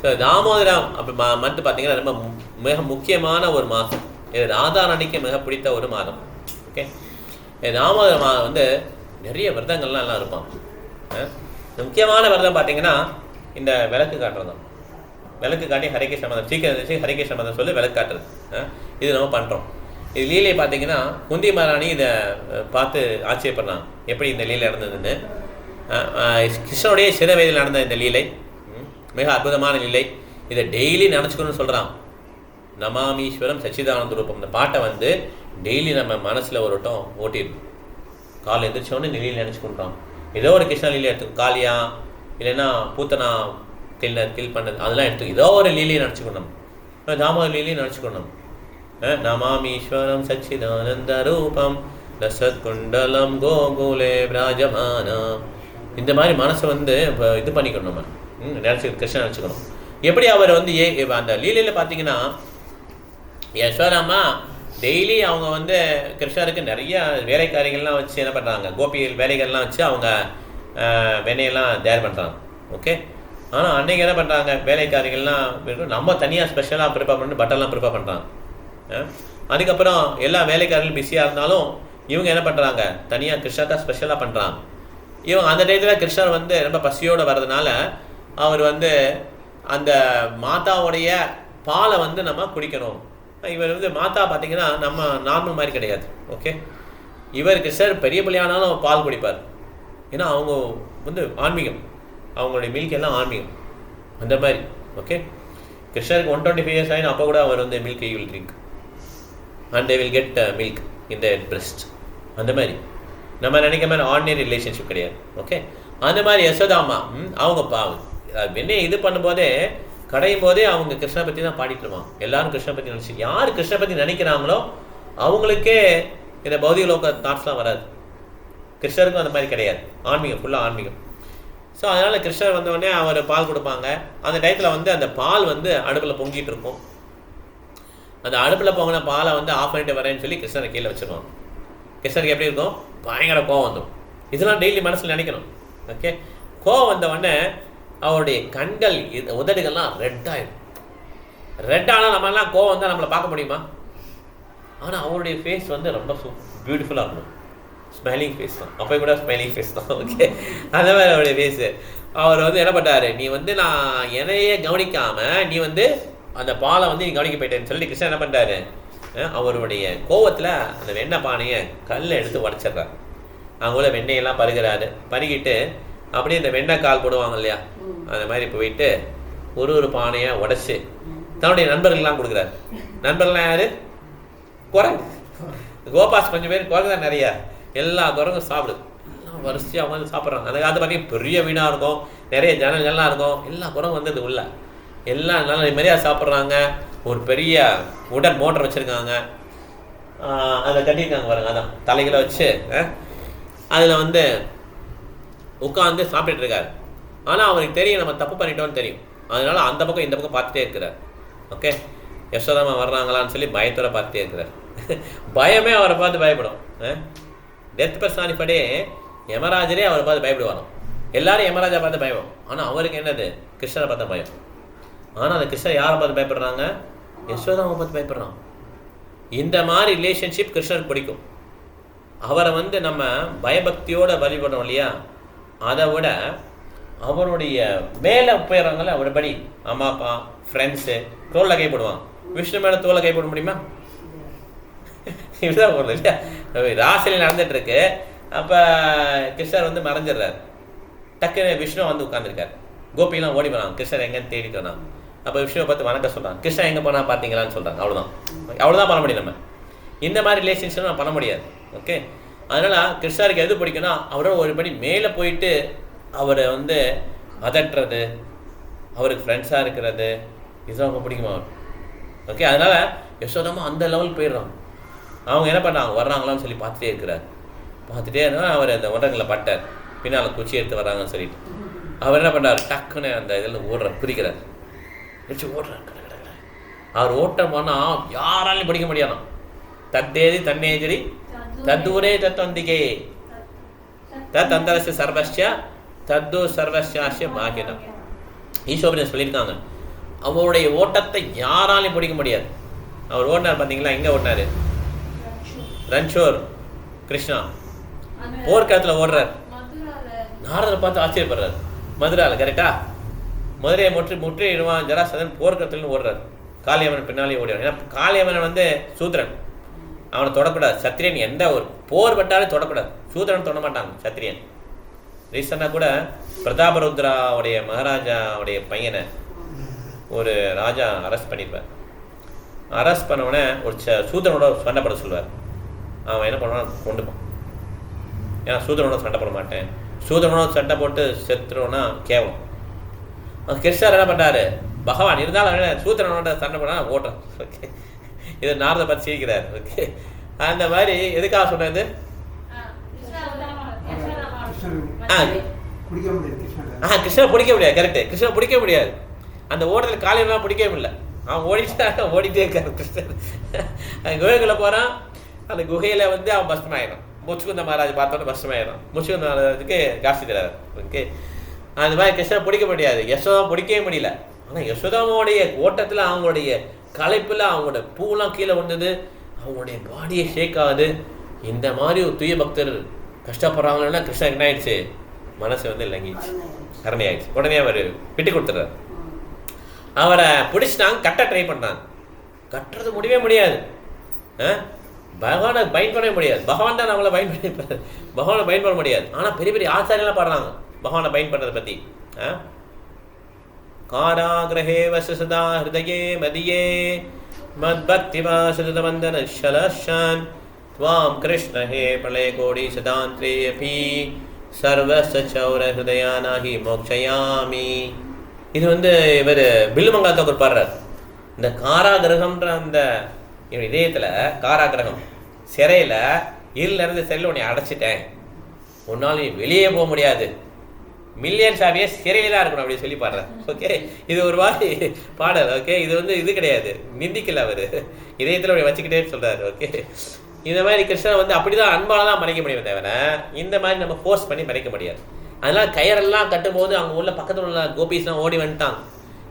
So Damodaram அப்படி மட்டும் பார்த்தீங்கன்னா ரொம்ப மிக முக்கியமான ஒரு மாதம். இது ராதாராணிக்கு மிக பிடித்த ஒரு மாதம். ஓகே, தாமோதர மாதம் வந்து நிறைய விரதங்கள்லாம் எல்லாம் இருப்பான். முக்கியமான விரதம் பார்த்தீங்கன்னா இந்த விளக்கு காட்டுறது தான். விளக்கு காட்டி ஹரிகிருஷ்ண மதம் சீக்கிரம் இருந்துச்சு, ஹரிகிருஷ்ண மதம் சொல்லி விளக்கு காட்டுறது. இது நம்ம பண்ணுறோம். இது லீலை பார்த்தீங்கன்னா குந்தி மகாராணி இதை பார்த்து ஆச்சரியப்படுறான், எப்படி இந்த லீலை நடந்ததுன்னு. கிருஷ்ணனுடைய சிறு வயதில் நடந்த இந்த லீலை மிக அற்புதமான லீலை. இதை டெய்லி நினச்சிக்கணும்னு சொல்கிறான். நமாமீஸ்வரம் சச்சிதானந்த ரூபம். இந்த பாட்டை வந்து டெய்லி நம்ம மனசில் ஒரு வட்டம் ஓட்டிடும். காலை எந்திரிச்சோன்னு லீலையில் நினச்சிக்கொண்டான். ஏதோ ஒரு கிருஷ்ண லீலை எடுத்துக்கும், காளியா இல்லைன்னா பூத்தனா கில் பண்ணது அதெல்லாம் எடுத்து ஏதோ ஒரு லீலையை நினச்சிக்கணும். தாமோதர லீலையை நினச்சிக்கணும். நமாமீஸ்வரம் சச்சிதானந்த ரூபம் ரசத் குண்டலம் கோகுலே விராஜமானம். இந்த மாதிரி மனசை வந்து இது பண்ணிக்கணும். நம்ம கிருஷ்ணன் நினச்சிக்கணும். எப்படி அவர் வந்து அந்த லீலையில் பார்த்தீங்கன்னா யசோதாம்மா டெய்லி அவங்க வந்து கிருஷ்ணருக்கு நிறைய வேலைக்காரிகள்லாம் வச்சு என்ன பண்ணுறாங்க, கோபிகள் வேலைகள்லாம் வச்சு அவங்க வெண்ணையெல்லாம் தயார் பண்ணுறாங்க. ஓகே, ஆனால் அன்றைக்கி என்ன பண்ணுறாங்க, வேலைக்காரிகள்லாம் நம்ம தனியாக ஸ்பெஷலாக ப்ரிப்பேர் பண்ணி பட்டர்லாம் ப்ரிப்பேர் பண்ணுறாங்க. அதுக்கப்புறம் எல்லா வேலைக்காரர்களும் பிஸியாக இருந்தாலும் இவங்க என்ன பண்ணுறாங்க, தனியாக கிருஷ்ணருக்காக ஸ்பெஷலாக பண்ணுறாங்க. இவங்க அந்த டயத்தில் கிருஷ்ணர் வந்து ரொம்ப பசியோடு வர்றதுனால அவர் வந்து அந்த மாதாவுடைய பாலை வந்து நம்ம குடிக்கணும். இவர் வந்து மாதா பார்த்தீங்கன்னா நம்ம நார்மல் மாதிரி கிடையாது. ஓகே, இவர் கிருஷ்ணர் பெரிய பிள்ளையானாலும் பால் குடிப்பார். ஏன்னா அவங்க வந்து ஆன்மீகம், அவங்களுடைய மில்க் எல்லாம் ஆன்மீகம் அந்த மாதிரி. ஓகே, கிருஷ்ணருக்கு 125 years ஆகிடும், அப்போ கூட அவர் வந்து milk will drink and they will get milk in the breast. அந்த மாதிரி நம்ம நினைக்கிற மாதிரி ஆர்டினரி ரிலேஷன்ஷிப் கிடையாது. ஓகே, அந்த மாதிரி யசோதாம்மா அவங்க வெண்ணெய் இது பண்ணும்போதே கடையும் போதே அவங்க கிருஷ்ணனை பற்றி தான் பாடிட்டுருவாங்க. எல்லாரும் கிருஷ்ணனை பற்றி நினச்சி யார் கிருஷ்ணனை பற்றி நினைக்கிறாங்களோ அவங்களுக்கே இந்த பௌதிக லோக தாட்ஸ்லாம் வராது. கிருஷ்ணருக்கும் அந்த மாதிரி கிடையாது, ஆன்மீகம் ஃபுல்லாக ஆன்மீகம். ஸோ அதனால் கிருஷ்ணர் வந்தோடனே அவர் பால் கொடுப்பாங்க. அந்த டயத்தில் வந்து அந்த பால் வந்து அடுப்பில் பொங்கிட்டு இருக்கும். அந்த அடுப்பில் பொங்கின பாலை வந்து ஆஃப் பண்ணிட்டு வரேன்னு சொல்லி கிருஷ்ணரை கீழே வச்சுருவாங்க. கிருஷ்ணருக்கு எப்படி இருக்கும், பயங்கர கோவம் வந்துடும். இதெல்லாம் டெய்லி மனசில் நினைக்கணும். ஓகே, கோவம் வந்தவுடனே அவருடைய கண்கள் உதடுகள்லாம் ரெட் ஆகிடும். ரெட் ஆனால் நம்மளாம் கோவம் வந்தால் நம்மளை பார்க்க முடியுமா? ஆனால் அவருடைய ஃபேஸ் வந்து ரொம்ப பியூட்டிஃபுல்லாக இருக்கும். ஸ்மைலிங் ஃபேஸ் தான், அப்போ கூட ஸ்மைலிங் ஃபேஸ் தான். ஓகே, அந்த மாதிரி அவருடைய ஃபேஸு. அவர் வந்து என்ன பண்ணுறாரு, நீ வந்து நான் என்னையே கவனிக்காமல் நீ வந்து அந்த பாலை வந்து நீ கவனிக்க போயிட்டேன்னு சொல்லி கிருஷ்ணன் என்ன பண்ணுறாரு, அவருடைய கோவத்தில் அந்த வெண்ணெய் பானையை கல்லை எடுத்து உடச்சிட்றாரு. அவங்கள வெண்ணெயெல்லாம் பருகிறாரு. பருகிட்டு அப்படியே இந்த வெண்ணெய் கால் போடுவாங்க இல்லையா, அந்த மாதிரி போயிட்டு ஒரு பானையை உடச்சி தன்னுடைய நண்பர்கள்லாம் கொடுக்குறாரு. நண்பர்கள்லாம் யார், குரங்கு. கோபாஸ் கொஞ்சம் பேர் குரங்கு தான் நிறையா. எல்லா குரங்கும் சாப்பிடுது, எல்லாம் வரிசையாக அவங்க வந்து சாப்பிட்றாங்க. அந்த காலத்து பார்த்தீங்கன்னா பெரிய வீணாக இருக்கும், நிறைய ஜனங்கள்லாம் இருக்கும். எல்லா குரங்கும் வந்து இது உள்ள எல்லாம் நல்லா நிம்மதியாக சாப்பிட்றாங்க. ஒரு பெரிய உடன் மோட்டர் வச்சுருக்காங்க, அதை கட்டியிருக்காங்க பாருங்க, அதான் தலைகளை வச்சு அதில் வந்து உட்காந்து சாப்பிட்டுட்டு இருக்காரு. ஆனால் அவருக்கு தெரியும் நம்ம தப்பு பண்ணிட்டோன்னு தெரியும். அதனால அந்த பக்கம் இந்த பக்கம் பார்த்துட்டே இருக்கிறார். ஓகே, யசோதாமா வர்றாங்களான்னு சொல்லி பயத்தோட பார்த்துட்டே இருக்கிறார். பயமே அவரை பார்த்து பயப்படும். டெத் பர்சானிப்படே யமராஜரே அவரை பார்த்து பயப்படுவாராம். எல்லாரும் யமராஜா பார்த்து பயப்படும். ஆனால் அவருக்கு என்னது, கிருஷ்ணரை பார்த்து பயம். ஆனால் அந்த கிருஷ்ணர் யாரை பார்த்து பயப்படுறாங்க, யசோதாவை பார்த்து பயப்படுறான். இந்த மாதிரி ரிலேஷன்ஷிப் கிருஷ்ணருக்கு பிடிக்கும். அவரை வந்து நம்ம பயபக்தியோட வழிபடுறோம் இல்லையா, அதை விட அவருடைய மேலே போயிடறாங்கள அவருபடி அம்மா அப்பா ஃப்ரெண்ட்ஸு தோளில் கைப்படுவான். விஷ்ணு மேலே தோலை கைப்பட முடியுமா? இப்படிதான் போடுறது இல்லையா. ராசியில் நடந்துட்டு இருக்கு. அப்போ கிருஷ்ணர் வந்து மறைஞ்சிடுறாரு. டக்குன்னு விஷ்ணு வந்து உட்காந்துருக்காரு. கோபிலாம் ஓடி போனாங்க, கிருஷ்ணர் எங்கன்னு தேடிட்டு வந்தாங்க. அப்போ விஷ்ணுவை பார்த்து வணக்கம் சொல்கிறாங்க. கிருஷ்ணன் எங்கே போனால் பார்த்தீங்களான்னு சொல்கிறாங்க. அவ்வளோதான் பண்ண முடியும். நம்ம இந்த மாதிரி ரிலேஷன்ஷிப் நம்ம பண்ண முடியாது. ஓகே, அதனால் கிருஷ்ணருக்கு எது பிடிக்குன்னா அவரோட ஒரு படி மேலே போயிட்டு அவரை வந்து அதட்டுறது, அவருக்கு ஃப்ரெண்ட்ஸாக இருக்கிறது, இது அவங்க பிடிக்குமா அவர். ஓகே, அதனால் யசோதாமா அந்த லெவல் போயிடுறாங்க. அவங்க என்ன பண்ணுறாங்க, வர்றாங்களான்னு சொல்லி பார்த்துட்டே இருக்கிறார். பார்த்துட்டே இருந்தால் அவர் அந்த ஒன்றங்களை பட்டார், பின்னால் குச்சி எடுத்து வர்றாங்கன்னு சொல்லிட்டு அவர் என்ன பண்ணுறாரு, டக்குன்னு அந்த இதில் குதிக்கிறார், வச்சு ஓடுறாரு. அவர் ஓட்டம் போனால் யாராலையும் படிக்க முடியாதான். தத்தேதி தன்னேஜரி தத்தூரே தத்தொந்திகே தத் அந்தரஸ்ய சர்வஸ்ய தத்து சர்வஸ்யாஸ்ய பாகியம். ஈஸ்வரன் சொல்லியிருக்காங்க, அவருடைய ஓட்டத்தை யாராலையும் பிடிக்க முடியாது. அவர் ஓடினார் பார்த்தீங்களா, எங்கே ஓடினார்? ரன்ஷோர் கிருஷ்ணா போர்க்களத்தில் ஓடுறார். நாரதரை பார்த்து ஆச்சரியப்படுறார். மதுராவில் கரெக்டா, மதுரையை முற்றிடுவான் ஜராசந்தன் போர்க்களத்தில் ஓடுறார். காளியம்மன் பின்னாலே ஓடிவான். ஏன்னா காளியம்மன் வந்து சூத்திரன், அவனை தொடக்கூடாது. சத்திரியன் எந்த ஒரு போர் பட்டாலே தொடக்கூடாது. சூத்திரன் தொட மாட்டாங்க சத்திரியன். ரீசெண்டாக கூட பிரதாபருத்ராவுடைய மகாராஜாவுடைய பையனை ஒரு ராஜா அரெஸ்ட் பண்ணியிருப்பார். அரெஸ்ட் பண்ணவுடனே ஒரு சூத்திரனோட சண்டை போட சொல்லுவார். அவன் என்ன பண்ணுவான், கொண்டுப்பான். ஏன்னா சூத்திரனோட சண்டை போட மாட்டேன், சூத்திரனோட சண்டை போட்டு செத்துறோன்னா கேவலம். கிருஷ்ணர் என்ன பண்ணுறாரு, பகவான் இருந்தாலும் சூத்திரனோட சண்டை போனா ஓட்டுறான். ஓகே, இது நாரதை பார்த்து சிரிக்கிறார். ஓகே, அந்த மாதிரி எதுக்காக சொன்னது, கிருஷ்ணனை பிடிக்க முடியாது. கரெக்டு, கிருஷ்ணனை பிடிக்க முடியாது. அந்த ஓட்டத்தில் காலையெல்லாம் பிடிக்கவே இல்லை. அவன் ஓடிட்டே இருக்காரு கிருஷ்ணன். குகைக்குள்ளே போகிறான். அந்த குகையில் வந்து அவன் பஸ்டமாயிடும். முச்சுக்குந்த மகாராஜ் பார்த்தோன்னே பஸ்டமாயிடும். முச்சுக்குந்த மகாராஜுக்கு காசு தராரு. ஓகே, அந்த மாதிரி கிருஷ்ணனை பிடிக்க முடியாது. யசோதா பிடிக்கவே முடியல. ஆனால் யசோதாவுடைய ஓட்டத்தில் அவங்களுடைய களைப்பில் அவங்களோட பூவெல்லாம் கீழே வந்தது. அவங்களுடைய பாடியை ஷேக் ஆகுது. இந்த மாதிரி ஒரு தூய பக்தர் கஷ்டப்படுறாங்கன்னா கிருஷ்ணன் என்ன ஆயிடுச்சு, மனசு வந்து இல்லைங்கிடுச்சு, கருணை ஆயிடுச்சு. உடனே அவர் விட்டு கொடுத்துறாரு. அவரை பிடிச்சிட்டாங்க, கட்ட ட்ரை பண்ணாங்க. கட்டுறது முடியவே முடியாது. பகவானை பயன் பண்ணவே முடியாது. பகவான் தான் அவங்கள பயன் பண்ணி பகவானை பயன் பண்ண முடியாது. ஆனால் பெரிய பெரிய ஆச்சாரியெல்லாம் பாடுறாங்க பகவானை பயன் பண்ணுறதை பற்றி. காராகிரஹே வசசதா ஹிருதயே மதியே மத்பக்தி வாசதவந்தன ஷலஷான் त्वां कृष्ण हे प्रलय कोटि सदांत्रे अपि सर्वस्य चौर हृदयानाहि मोक्षयामि. இது வந்து இவர் பில்லுமங்காத்தவர் பாடுறார். இந்த காராகிரகம்ன்ற அந்த இதயத்தில், காராகிரகம் சிறையில், இருளிலிருந்து சிறையில் உன்னை அடைச்சிட்டேன், உன்னால் வெளியே போக முடியாது, மில்லியன்ஸ் ஆஃப் இயர்ஸ் சிறையில் தான் இருக்கணும் அப்படி சொல்லி பாடுறார். ஓகே, இது ஒரு மாதிரி பாடல். ஓகே, இது வந்து இது கிடையாது, நிந்திக்கல, அவர் இதயத்தில் அப்படி வச்சுக்கிட்டே சொல்கிறார். ஓகே, இந்த மாதிரி கிருஷ்ணன் வந்து அப்படி தான் அன்பால தான் மறைக்க முடியும் தவிர இந்த மாதிரி நம்ம ஃபோர்ஸ் பண்ணி மறைக்க முடியாது. அதனால் கயிறெல்லாம் கட்டும்போது அவங்க உள்ள பக்கத்தில் உள்ள கோபீஸ்லாம் ஓடி வந்துட்டாங்க.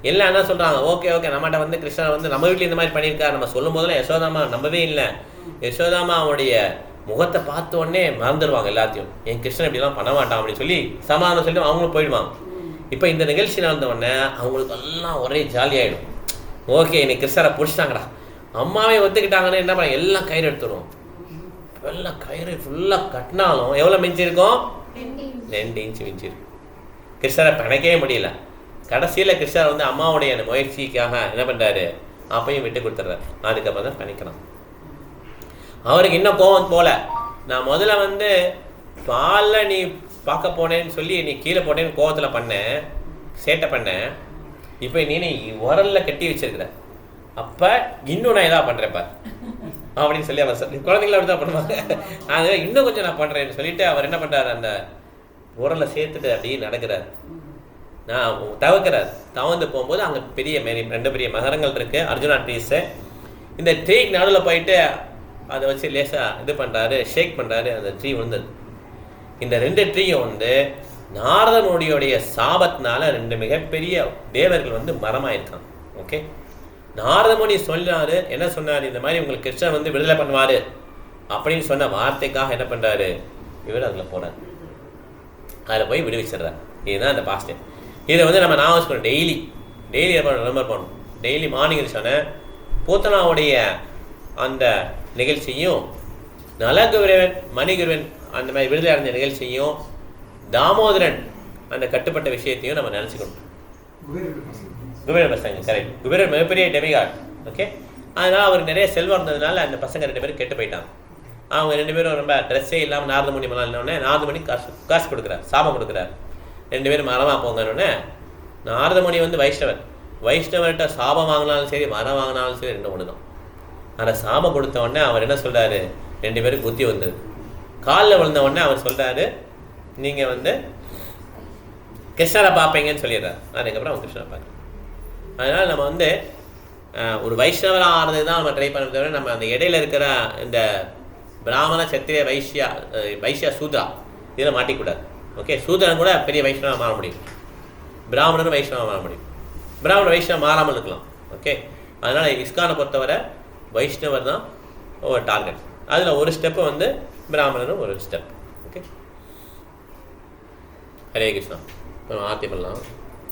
எல்லாம் என்ன சொல்கிறாங்க, ஓகே ஓகே நம்மகிட்ட வந்து கிருஷ்ணன் வந்து நம்ம வீட்டில் இந்த மாதிரி பண்ணியிருக்காரு. நம்ம சொல்லும் போதெல்லாம் யசோதாமா நம்பவே இல்லை. யசோதாமா அவனுடைய முகத்தை பார்த்த உடனே மறந்துடுவாங்க எல்லாத்தையும். என் கிருஷ்ணன் இப்படிலாம் பண்ண மாட்டான் அப்படின்னு சொல்லி சமாதானம் சொல்லி அவங்களும் போயிடுவாங்க. இப்போ இந்த நிகழ்ச்சி நடந்த உடனே அவங்களுக்கு எல்லாம் ஒரே ஜாலியாகிடும். ஓகே, இன்னைக்கு கிருஷ்ணரை பிடிச்சிட்டாங்கடா, அம்மாவே ஒத்துக்கிட்டாங்கன்னு என்ன பண்ண, எல்லாம் கயிறு எடுத்துடும். எல்லாம் கயிறு ஃபுல்லாக கட்டினாலும் எவ்வளோ மிஞ்சிருக்கும், 2 இன்ச்சு மிஞ்சிருக்கும். கிருஷ்ணரை பிணைக்கவே முடியல. கடைசியில் கிருஷ்ணர் வந்து அம்மாவுடைய அந்த முயற்சிக்காக என்ன பண்ணுறாரு, அப்பையும் விட்டு கொடுத்துட்றாரு. அதுக்கப்புறம் தான் பிணைக்கணும். அவருக்கு இன்னும் கோவம் போல. நான் முதல்ல வந்து பாலில் நீ பார்க்க போனேன்னு சொல்லி நீ கீழே போட்டேன்னு கோவத்தில் பண்ணேன், சேட்டை பண்ணேன். இப்போ நீ உரலில் கட்டி வச்சிருக்கிற, அப்போ இன்னும் நான் எதாவது பண்ணுறேன்ப்பா அப்படின்னு சொல்லி அவர் சொல்லி, குழந்தைங்கள அப்படி தான் பண்ணுவாங்க. அது இன்னும் கொஞ்சம் நான் பண்ணுறேன்னு சொல்லிட்டு அவர் என்ன பண்ணுறாரு, அந்த உரலை சேர்த்துட்டு அப்படியே நடக்கிறார். நான் தவிர்க்கிறார். தவந்து போகும்போது அங்கே பெரிய 2 பெரிய மகரங்கள் இருக்குது, அர்ஜுனா ட்ரீஸு. இந்த ட்ரீக்கு நடுவில் போயிட்டு அதை வச்சு லேசாக இது பண்ணுறாரு, ஷேக் பண்ணுறாரு. அந்த ட்ரீ விழுந்தது. இந்த 2 ட்ரீயும் வந்து நாரதனுடைய சாபத்தினால 2 மிகப்பெரிய தேவர்கள் வந்து மரமாயிருக்காங்க. ஓகே, நாரதமுனி சொன்னாரு, என்ன சொன்னார், இந்த மாதிரி உங்களுக்கு கிருஷ்ணன் வந்து விடுதலை பண்ணுவார் அப்படின்னு சொன்ன வார்த்தைக்காக என்ன பண்ணுறாரு, இவர் அதில் போனார். அதில் போய் விடுவிச்சிடுறார். இதுதான் அந்த பாஸ்ட். இதை வந்து நம்ம நான் வச்சுக்கணும், டெய்லி ரிமெம்பர் பண்ணணும். டெய்லி மார்னிங் சொன்னேன், பூத்தனாவுடைய அந்த நிகழ்ச்சியும், நலகுருவன் மணிகுருவன் அந்த மாதிரி விடுதலை அடைஞ்ச நிகழ்ச்சியும், தாமோதரன் அந்த கட்டுப்பட்ட விஷயத்தையும் நம்ம நினச்சிக்கணும். குபேரன் பசங்க, கரெக்ட். குபேரன் மிகப்பெரிய டெமிகாட். ஓகே, அதனால் அவருக்கு நிறைய செல்வம் இருந்ததுனால அந்த பசங்க 2 பேரும் கெட்டு போயிட்டாங்க. அவங்க 2 பேரும் ரொம்ப ட்ரெஸ்ஸே இல்லாமல் நாரதமுனி மலான்னொடனே நாரதமுனி காசு கொடுக்குறார், சாபம் கொடுக்குறார். 2 பேரும் மரமாக போங்கன்னொடனே நாரதமுனி வந்து வைஷ்ணவர்கிட்ட சாபம் வாங்கினாலும் சரி மரம் வாங்கினாலும் சரி 2 ஒன்று தான். அந்த சாபம் கொடுத்த உடனே அவர் என்ன சொல்கிறாரு, 2 பேருக்கு புத்தி வந்தது. காலில் விழுந்த உடனே அவர் சொல்கிறாரு, நீங்கள் வந்து கிருஷ்ணரை பார்ப்பீங்கன்னு சொல்லிடுறாரு. அதுக்கப்புறம் அவங்க கிருஷ்ணரை பார்க்குறேன். அதனால் நம்ம வந்து ஒரு வைஷ்ணவராக ஆகிறது தான் நம்ம ட்ரை பண்ண தவிர நம்ம அந்த இடையில இருக்கிற இந்த பிராமண சத்திரிய வைஷ்யா சூத்ரா இதில் மாட்டிக்கூடாது. ஓகே, சூத்ரன் கூட பெரிய வைஷ்ணவமாக மாற முடியும், பிராமணரும் வைஷ்ணவமாக மாற முடியும். பிராமண வைஷ்ணவ மாறாமல் இருக்கலாம். ஓகே, அதனால் இஸ்கானை பொறுத்தவரை வைஷ்ணவர் தான் ஒரு டார்கெட். அதில் ஒரு ஸ்டெப்பு வந்து பிராமணரும் ஒரு ஸ்டெப். ஓகே, ஹரே கிருஷ்ணா. ஆர்த்தி பண்ணலாம்.